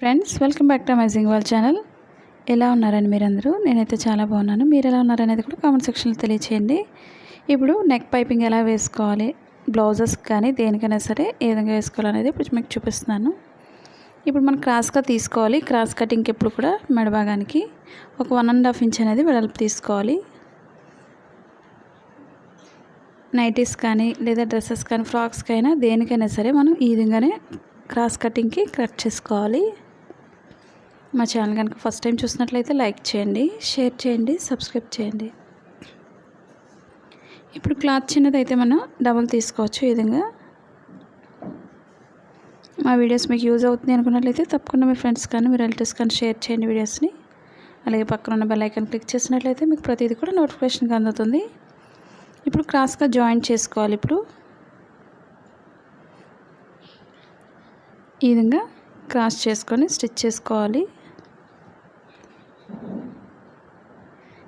Friends, welcome back to amazing world channel. ఎలా ఉన్నారని మీరందరూ? నేనైతే చాలా బాగున్నాను. మీరు ఎలా ఉన్నారనేది కూడా కామెంట్ సెక్షన్లో తెలియచేయండి. ఇప్పుడు నెక్ పైపింగ్ ఎలా వేసుకోవాలి, బ్లౌజెస్ కానీ దేనికైనా సరే ఏ విధంగా వేసుకోవాలనేది ఇప్పుడు మీకు చూపిస్తున్నాను. ఇప్పుడు మనం క్రాస్గా తీసుకోవాలి. క్రాస్ కటింగ్కి ఎప్పుడు కూడా మెడ భాగానికి ఒక 1.5 ఇంచ్ అనేది వెడల్పు తీసుకోవాలి. నైటీస్ కానీ లేదా డ్రెస్సెస్ కానీ ఫ్రాక్స్కి అయినా దేనికైనా సరే మనం ఈ విధంగానే క్రాస్ కటింగ్కి కట్ చేసుకోవాలి. మా ఛానల్ కనుక ఫస్ట్ టైం చూసినట్లయితే లైక్ చేయండి, షేర్ చేయండి, సబ్స్క్రైబ్ చేయండి. ఇప్పుడు క్లాత్ చిన్నదైతే మనం డబుల్ తీసుకోవచ్చు. ఈ విధంగా మా వీడియోస్ మీకు యూజ్ అవుతుంది అనుకున్నట్లయితే తప్పకుండా మీ ఫ్రెండ్స్ కానీ మీ రిలేటివ్స్ కానీ షేర్ చేయండి వీడియోస్ని. అలాగే పక్కన ఉన్న బెల్ ఐకాన్ క్లిక్ చేసినట్లయితే మీకు ప్రతిదీ కూడా నోటిఫికేషన్గా అందుతుంది. ఇప్పుడు క్రాస్గా జాయింట్ చేసుకోవాలి. ఇప్పుడు ఈ విధంగా క్రాస్ చేసుకొని స్టిచ్ చేసుకోవాలి.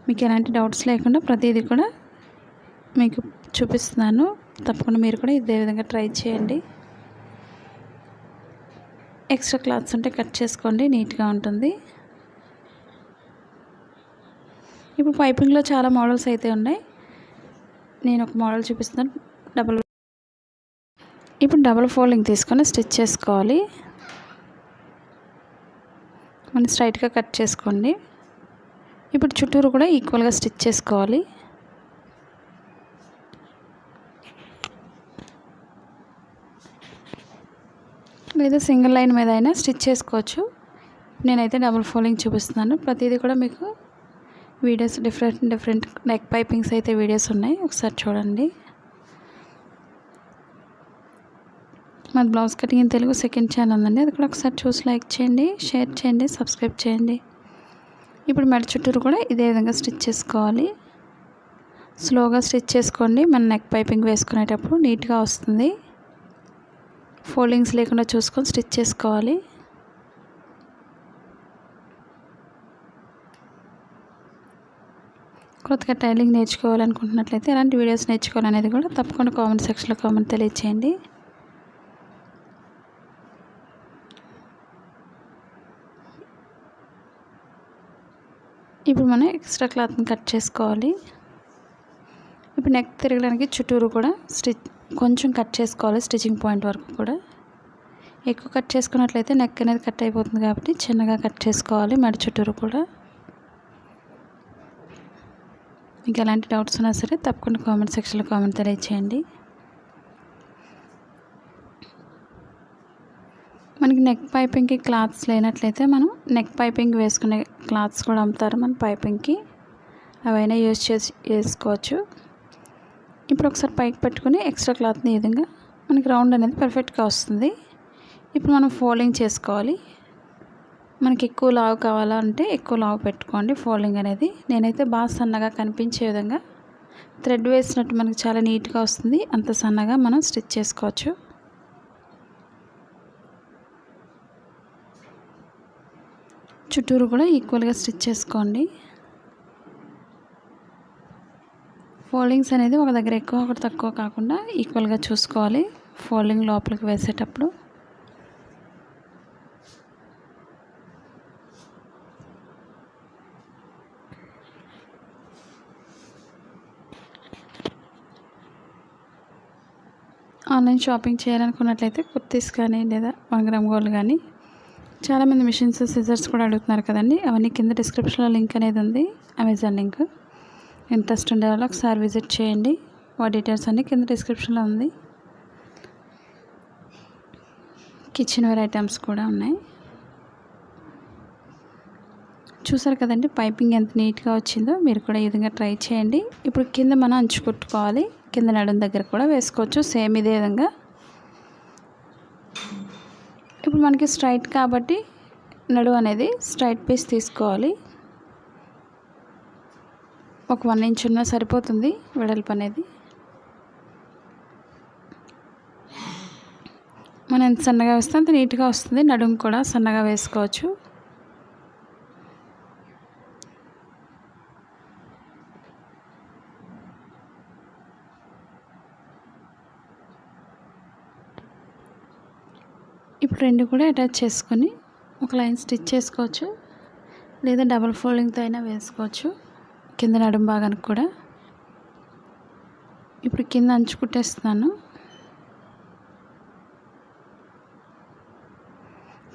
మీకు ఎలాంటి డౌట్స్ లేకుండా ప్రతిదీ కూడా మీకు చూపిస్తున్నాను. తప్పకుండా మీరు కూడా ఇదే విధంగా ట్రై చేయండి. ఎక్స్ట్రా క్లాత్స్ ఉంటే కట్ చేసుకోండి, నీట్గా ఉంటుంది. ఇప్పుడు పైపింగ్లో చాలా మోడల్స్ అయితే ఉన్నాయి. నేను ఒక మోడల్ చూపిస్తున్నాను. ఇప్పుడు డబుల్ ఫోల్డింగ్ తీసుకొని స్టిచ్ చేసుకోవాలి. మనం స్ట్రైట్గా కట్ చేసుకోండి. ఇప్పుడు చుట్టూరు కూడా ఈక్వల్గా స్టిచ్ చేసుకోవాలి. లేదా సింగిల్ లైన్ మీద అయినా స్టిచ్ చేసుకోవచ్చు. నేనైతే డబుల్ ఫోల్డింగ్ చూపిస్తున్నాను. ప్రతిదీ కూడా మీకు వీడియోస్ డిఫరెంట్ నెక్ పైపింగ్స్ అయితే వీడియోస్ ఉన్నాయి, ఒకసారి చూడండి. మాది blouse cutting in Telugu second channel ఉందండి, అది కూడా ఒకసారి చూసి లైక్ చేయండి, షేర్ చేయండి, సబ్స్క్రైబ్ చేయండి. ఇప్పుడు మెడ చుట్టూరు కూడా ఇదే విధంగా స్టిచ్ చేసుకోవాలి. స్లోగా స్టిచ్ చేసుకోండి. మన నెక్ పైపింగ్ వేసుకునేటప్పుడు నీట్గా వస్తుంది. ఫోల్డింగ్స్ లేకుండా చూసుకొని స్టిచ్ చేసుకోవాలి. కొత్తగా టైలింగ్ నేర్చుకోవాలనుకుంటున్నట్లయితే ఎలాంటి వీడియోస్ నేర్చుకోవాలనేది కూడా తప్పకుండా కామెంట్ సెక్షన్లో కామెంట్ తెలియచేయండి. ఇప్పుడు మనం ఎక్స్ట్రా క్లాత్ని కట్ చేసుకోవాలి. ఇప్పుడు నెక్ తిరగడానికి చుట్టూరు కూడా కొంచెం కట్ చేసుకోవాలి, స్టిచ్చింగ్ పాయింట్ వరకు కూడా. ఎక్కువ కట్ చేసుకున్నట్లయితే నెక్ అనేది కట్ అయిపోతుంది కాబట్టి చిన్నగా కట్ చేసుకోవాలి మెడ చుట్టూరు కూడా. మీకు ఎలాంటి డౌట్స్ ఉన్నా సరే తప్పకుండా కామెంట్ సెక్షన్లో కామెంట్ తెలియచేయండి. మనకి నెక్ పైపింగ్కి క్లాత్స్ లేనట్లయితే మనం నెక్ పైపింగ్ వేసుకునే క్లాత్స్ కూడా అమ్ముతారు మన పైపింగ్కి, అవైనా యూజ్ చేసి వేసుకోవచ్చు. ఇప్పుడు ఒకసారి పైకి పెట్టుకుని ఎక్స్ట్రా క్లాత్ని ఈ విధంగా మనకి రౌండ్ అనేది పర్ఫెక్ట్గా వస్తుంది. ఇప్పుడు మనం ఫోల్డింగ్ చేసుకోవాలి. మనకి ఎక్కువ లావు కావాలంటే ఎక్కువ లావు పెట్టుకోండి ఫోల్డింగ్ అనేది. నేనైతే బాగా సన్నగా కనిపించే విధంగా థ్రెడ్ వేసినట్టు మనకి చాలా నీట్గా వస్తుంది, అంత సన్నగా మనం స్టిచ్ చేసుకోవచ్చు. చుట్టూరు కూడా ఈక్వల్గా స్టిచ్ చేసుకోండి. ఫోల్డింగ్స్ అనేది ఒక దగ్గర ఎక్కువ ఒకటి తక్కువ కాకుండా ఈక్వల్గా చూసుకోవాలి ఫోల్డింగ్ లోపలికి వేసేటప్పుడు. ఆన్లైన్ షాపింగ్ చేయాలనుకున్నట్లయితే కుర్తీస్ కానీ లేదా 1 గ్రామ్ గోల్డ్ కానీ చాలామంది మిషన్స్, సిజర్స్ కూడా అడుగుతున్నారు కదండి. అవన్నీ కింద డిస్క్రిప్షన్లో లింక్ అనేది ఉంది, అమెజాన్ లింక్. ఇంట్రెస్ట్ ఉండే వాళ్ళు ఒకసారి విజిట్ చేయండి. వాటి డీటెయిల్స్ అన్నీ కింద డిస్క్రిప్షన్లో ఉంది. కిచెన్ వేర్ ఐటమ్స్ కూడా ఉన్నాయి. చూసారు కదండి పైపింగ్ ఎంత నీట్గా వచ్చిందో. మీరు కూడా ఈ విధంగా ట్రై చేయండి. ఇప్పుడు కింద మనం అంచు కుట్టుకోవాలి. కింద నడుం దగ్గర కూడా వేసుకోవచ్చు సేమ్ ఇదే విధంగా. ఇప్పుడు మనకి స్ట్రైట్ కాబట్టి నడుము అనేది స్ట్రైట్ పీస్ తీసుకోవాలి. ఒక 1 ఇంచ్ ఉన్నా సరిపోతుంది వెడల్పు అనేది. మనం ఎంత సన్నగా వేస్తే అంత నీట్గా వస్తుంది. నడుము కూడా సన్నగా వేసుకోవచ్చు. ఇప్పుడు రెండు కూడా అటాచ్ చేసుకొని ఒక లైన్ స్టిచ్ చేసుకోవచ్చు, లేదా డబుల్ ఫోల్డింగ్తో అయినా వేసుకోవచ్చు కింద నడుం భాగానికి కూడా. ఇప్పుడు కింద అంచు కుట్టేస్తున్నాను.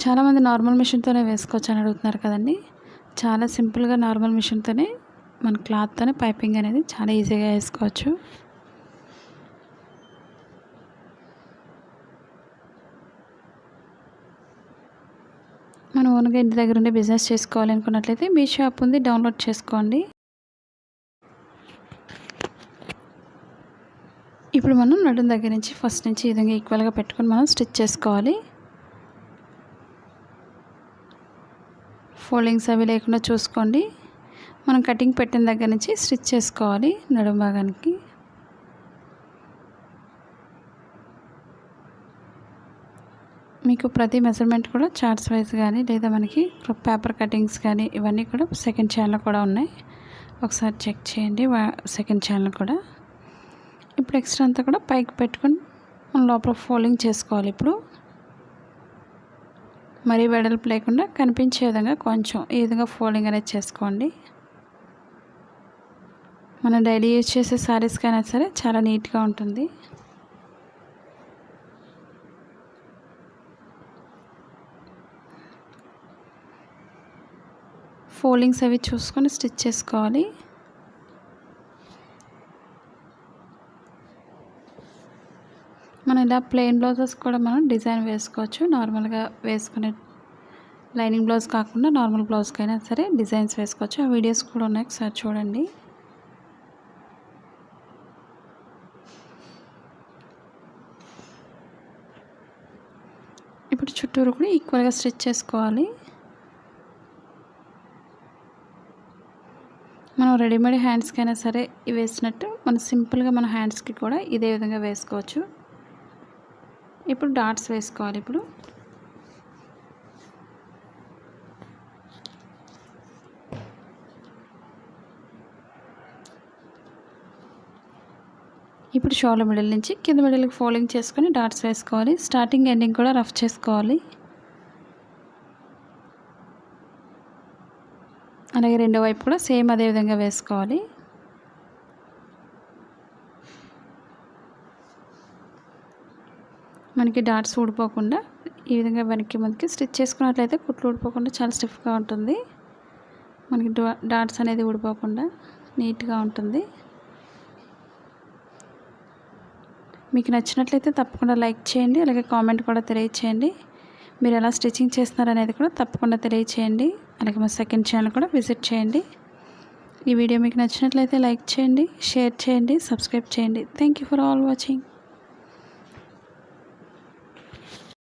చాలామంది నార్మల్ మిషన్తోనే వేసుకోవచ్చు అని అడుగుతున్నారు కదండి. చాలా సింపుల్గా నార్మల్ మిషన్తోనే మన క్లాత్తోనే పైపింగ్ అనేది చాలా ఈజీగా వేసుకోవచ్చు. మనం ఓన్గా ఇంటి దగ్గర ఉండి బిజినెస్ చేసుకోవాలి అనుకున్నట్లయితే మీ షాప్ ఉంది, డౌన్లోడ్ చేసుకోండి. ఇప్పుడు మనం నడుం దగ్గర నుంచి ఫస్ట్ నుంచి ఈ విధంగా ఈక్వల్గా పెట్టుకొని మనం స్టిచ్ చేసుకోవాలి. ఫోల్డింగ్స్ అవి లేకుండా చూసుకోండి. మనం కటింగ్ పెట్టిన దగ్గర నుంచి స్టిచ్ చేసుకోవాలి నడుం భాగానికి. మీకు ప్రతి మెజర్మెంట్ కూడా చార్ట్స్ వైజ్ కానీ లేదా మనకి పేపర్ కటింగ్స్ కానీ ఇవన్నీ కూడా సెకండ్ ఛానల్ కూడా ఉన్నాయి, ఒకసారి చెక్ చేయండి సెకండ్ ఛానల్ కూడా. ఇప్పుడు ఎక్స్ట్రా అంతా కూడా పైకి పెట్టుకొని మనం లోపల ఫోల్డింగ్ చేసుకోవాలి. ఇప్పుడు మరీ వెడల్పు లేకుండా కనిపించే విధంగా కొంచెం ఈ విధంగా ఫోల్డింగ్ అనేది చేసుకోండి. మనం డైలీ యూజ్ చేసే శారీస్కైనా సరే చాలా నీట్గా ఉంటుంది. ఫోల్డింగ్స్ అవి చూసుకొని స్టిచ్ చేసుకోవాలి. మనం ఇలా ప్లెయిన్ బ్లౌజెస్ కూడా మనం డిజైన్ వేసుకోవచ్చు. నార్మల్గా వేసుకునే లైనింగ్ బ్లౌజ్ కాకుండా నార్మల్ బ్లౌజ్కైనా సరే డిజైన్స్ వేసుకోవచ్చు. ఆ వీడియోస్ కూడా ఉన్నాయి, ఒకసారి చూడండి. ఇప్పుడు చుట్టూరు కూడా ఈక్వల్గా స్టిచ్ చేసుకోవాలి. మనం రెడీమేడ్ హ్యాండ్స్కైనా సరే వేసినట్టు మనం సింపుల్గా మన హ్యాండ్స్కి కూడా ఇదే విధంగా వేసుకోవచ్చు. ఇప్పుడు డాట్స్ వేసుకోవాలి. ఇప్పుడు షోల్డర్ మిడిల్ నుంచి కింద మిడిల్కి ఫోల్డింగ్ చేసుకొని డాట్స్ వేసుకోవాలి. స్టార్టింగ్ ఎండింగ్ కూడా రఫ్ చేసుకోవాలి. అలాగే రెండో వైపు కూడా సేమ్ అదే విధంగా వేసుకోవాలి. మనకి డాట్స్ ఊడిపోకుండా ఈ విధంగా వెనక్కి ముందుకి స్టిచ్ చేసుకున్నట్లయితే కుట్లు ఊడిపోకుండా చాలా స్టిఫ్గా ఉంటుంది. మనకి డాట్స్ అనేది ఊడిపోకుండా నీట్గా ఉంటుంది. మీకు నచ్చినట్లయితే తప్పకుండా లైక్ చేయండి, అలాగే కామెంట్ కూడా తెలియచేయండి. మీరు ఎలా స్టిచ్చింగ్ చేస్తున్నారనేది కూడా తప్పకుండా తెలియచేయండి. అలాగే మా సెకండ్ ఛానల్ కూడా విజిట్ చేయండి. ఈ వీడియో మీకు నచ్చినట్లయితే లైక్ చేయండి, షేర్ చేయండి, సబ్స్క్రైబ్ చేయండి. Thank you for all watching.